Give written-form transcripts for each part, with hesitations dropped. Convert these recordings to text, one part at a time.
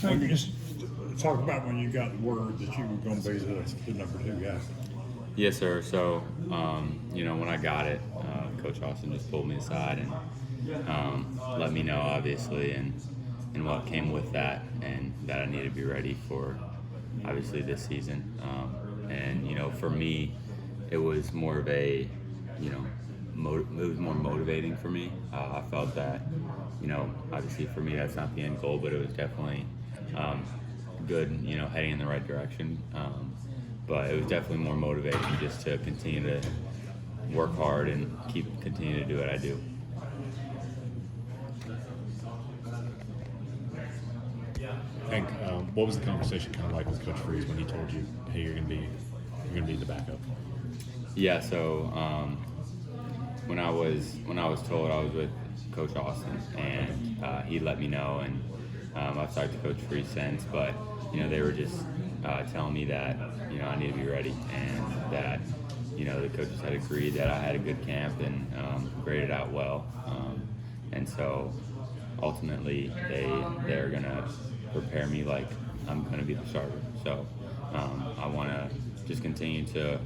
When you just talk about when you got the word that you were going to be the number 2 guy. Yes, sir. So, when I got it, Coach Austin just pulled me aside and let me know, obviously, and what came with that, and that I need to be ready for, obviously, this season. For me, it was more of a, it was more motivating for me. I felt that, obviously for me that's not the end goal, but it was definitely good, heading in the right direction. But it was definitely more motivating just to continue to work hard and continue to do what I do. Hank, what was the conversation kind of like with Coach Freeze when he told you, "Hey, you're gonna be the backup"? Yeah. So when I was told, I was with Coach Austin, and he let me know, and I've talked to Coach Freeze since, but they were just telling me that I need to be ready, and that the coaches had agreed that I had a good camp and graded out well, and so ultimately they're gonna prepare me like I'm gonna be the starter. So I want to just continue to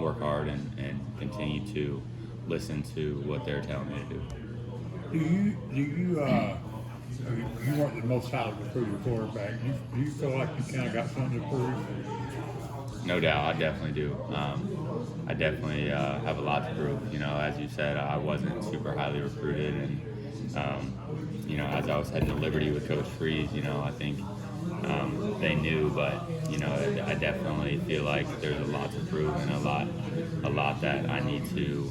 work hard and continue to listen to what they're telling me to do. You weren't the most highly recruited quarterback. Do you feel like you kind of got something to prove? No doubt, I definitely do. I definitely have a lot to prove. As you said, I wasn't super highly recruited, and as I was heading to Liberty with Coach Freeze, I think they knew, but I definitely feel like there's a lot to prove and a lot that I need to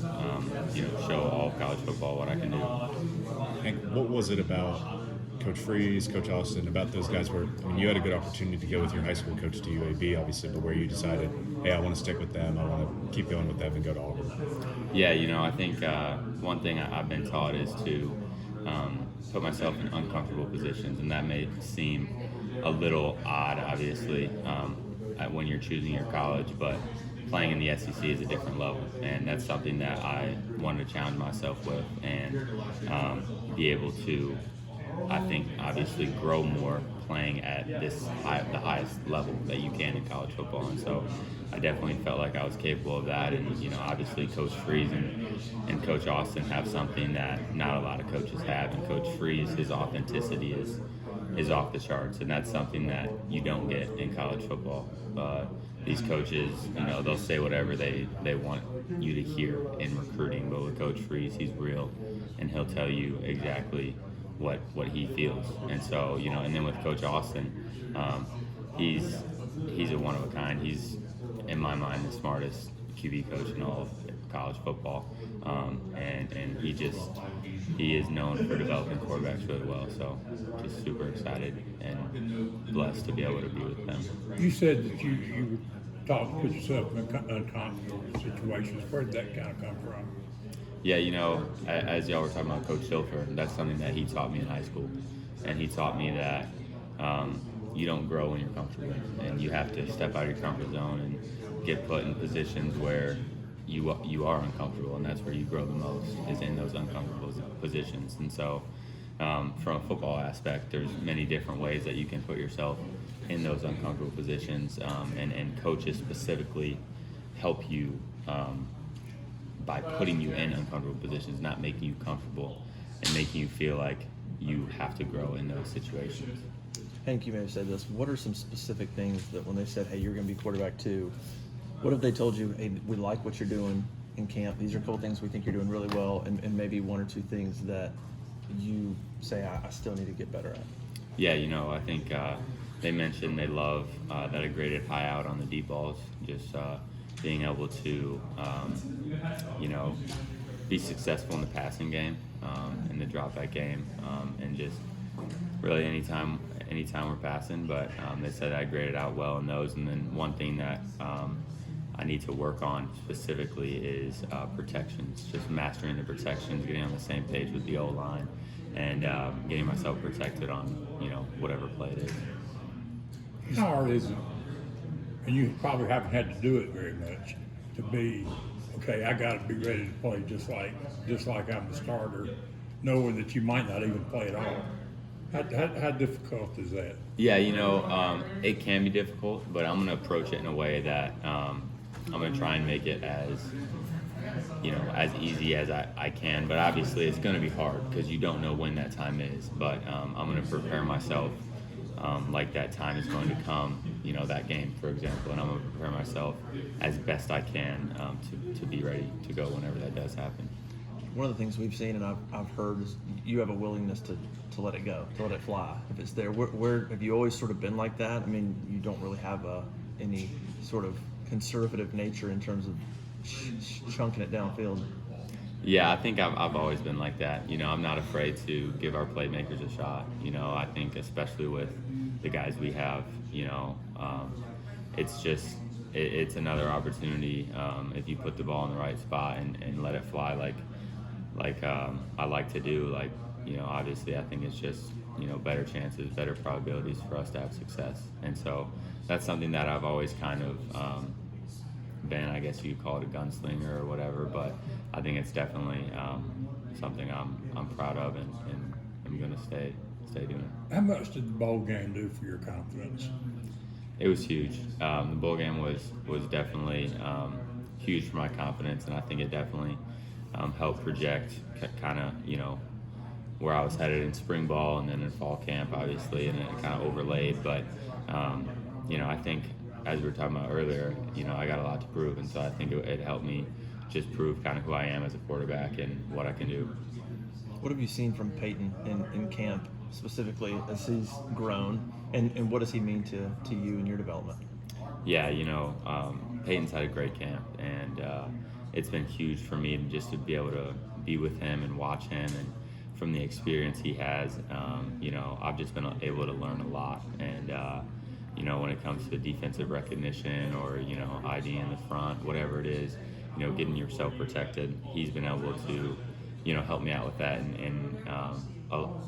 show all of college football what I can do. Hank, what was it about Coach Freeze, Coach Austin, about those guys where, you had a good opportunity to go with your high school coach to UAB, obviously, but where you decided, hey, I want to stick with them, I want to keep going with them and go to Auburn? Yeah, I think one thing I've been taught is to put myself in uncomfortable positions, and that may seem a little odd, obviously, when you're choosing your college, but playing in the SEC is a different level, and that's something that I wanted to challenge myself with, and be able to, I think, obviously grow more playing at the highest level that you can in college football. And so I definitely felt like I was capable of that. And obviously Coach Freeze and Coach Austin have something that not a lot of coaches have. And Coach Freeze, his authenticity is off the charts, and that's something that you don't get in college football. These coaches, they'll say whatever they want you to hear in recruiting, but with Coach Freeze, he's real, and he'll tell you exactly what he feels. And so, and then with Coach Austin, he's a one of a kind. He's, in my mind, the smartest QB coach in all of college football, and he is known for developing quarterbacks really well. So just super excited and blessed to be able to be with them. You said that you taught to put yourself in uncomfortable situations. Where did that kind of come from? Yeah, as y'all were talking about Coach Silfer, that's something that he taught me in high school. And he taught me that you don't grow when you're comfortable, and you have to step out of your comfort zone and get put in positions where you are uncomfortable, and that's where you grow the most, is in those uncomfortable positions. And so from a football aspect, there's many different ways that you can put yourself in those uncomfortable positions, and coaches specifically help you by putting you in uncomfortable positions, not making you comfortable and making you feel like you have to grow in those situations. Hank, you may have said this. What are some specific things that when they said, hey, you're going to be quarterback too, what if they told you, hey, we like what you're doing in camp, these are cool things we think you're doing really well, and maybe one or two things that you say, I still need to get better at? Yeah, I think they mentioned they love that I graded high out on the deep balls, just being able to, be successful in the passing game, in the drop back game, and just really anytime we're passing. But they said I graded out well in those. And then one thing that I need to work on specifically is protections, just mastering the protections, getting on the same page with the O-line, and getting myself protected on, whatever play it is. How hard is it? And you probably haven't had to do it very much to be, okay, I got to be ready to play just like I'm the starter, knowing that you might not even play at all. How difficult is that? Yeah, it can be difficult, but I'm gonna approach it in a way that I'm gonna try and make it as easy as I can. But obviously, it's gonna be hard because you don't know when that time is. But I'm gonna prepare myself like that time is going to come. That game, for example, and I'm gonna prepare myself as best I can to be ready to go whenever that does happen. One of the things we've seen and I've heard is you have a willingness to let it go, to let it fly. If it's there, where have you always sort of been like that? I mean, you don't really have any sort of conservative nature in terms of chunking it downfield. Yeah, I think I've always been like that. I'm not afraid to give our playmakers a shot. I think especially with the guys we have, it's another opportunity if you put the ball in the right spot and let it fly like I like to do. Obviously I think it's just better chances, better probabilities for us to have success. And so that's something that I've always kind of been, I guess you could call it a gunslinger or whatever, but I think it's definitely something I'm proud of and I'm going to stay doing. How much did the bowl game do for your confidence? It was huge. The bowl game was definitely huge for my confidence, and I think it definitely helped project kind of where I was headed in spring ball and then in fall camp, obviously, and it kind of overlaid. But I think as we were talking about earlier, I got a lot to prove, and so I think it helped me just prove kind of who I am as a quarterback and what I can do. What have you seen from Peyton in camp, specifically as he's grown, and what does he mean to you in your development? Yeah, Peyton's had a great camp, and it's been huge for me just to be able to be with him and watch him, and from the experience he has, I've just been able to learn a lot. And when it comes to defensive recognition or ID in the front, whatever it is, getting yourself protected, he's been able to help me out with that and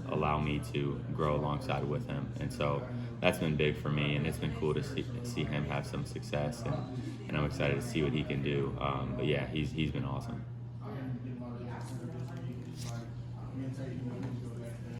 allow me to grow alongside with him. And so that's been big for me, and it's been cool to see him have some success, and I'm excited to see what he can do. But yeah, he's been awesome.